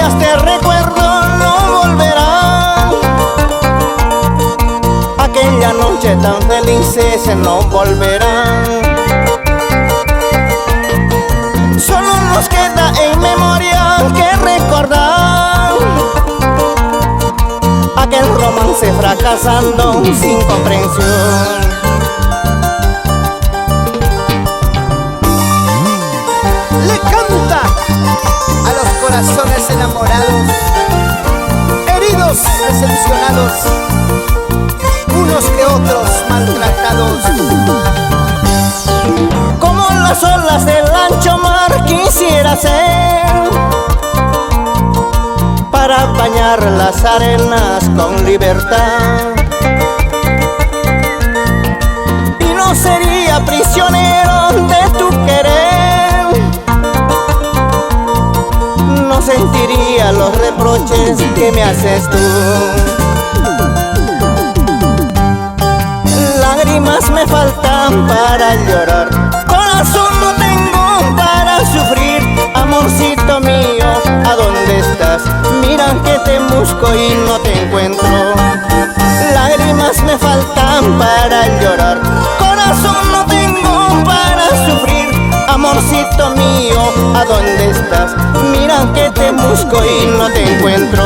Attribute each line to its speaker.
Speaker 1: más te recuerdo no volverán. Aquella noche tan felices no volverán. Solo nos queda en memoria que recordar aquel romance fracasando sin comprensión.
Speaker 2: Le canta a los corazones enamorados, heridos, decepcionados, unos que otros maltratados.
Speaker 1: Como las olas del ancho mar quisiera ser, para bañar las arenas con libertad, y no sería prisionero de tu querer. No sentiría los reproches que me haces tú. Lágrimas me faltan para llorar, corazón no tengo para sufrir. Amorcito mío, ¿a dónde estás? Mira que te busco y no te encuentro. Lágrimas me faltan para llorar, corazón no tengo para sufrir. Amorcito mío, ¿a dónde estás? Mira que te busco y no te encuentro.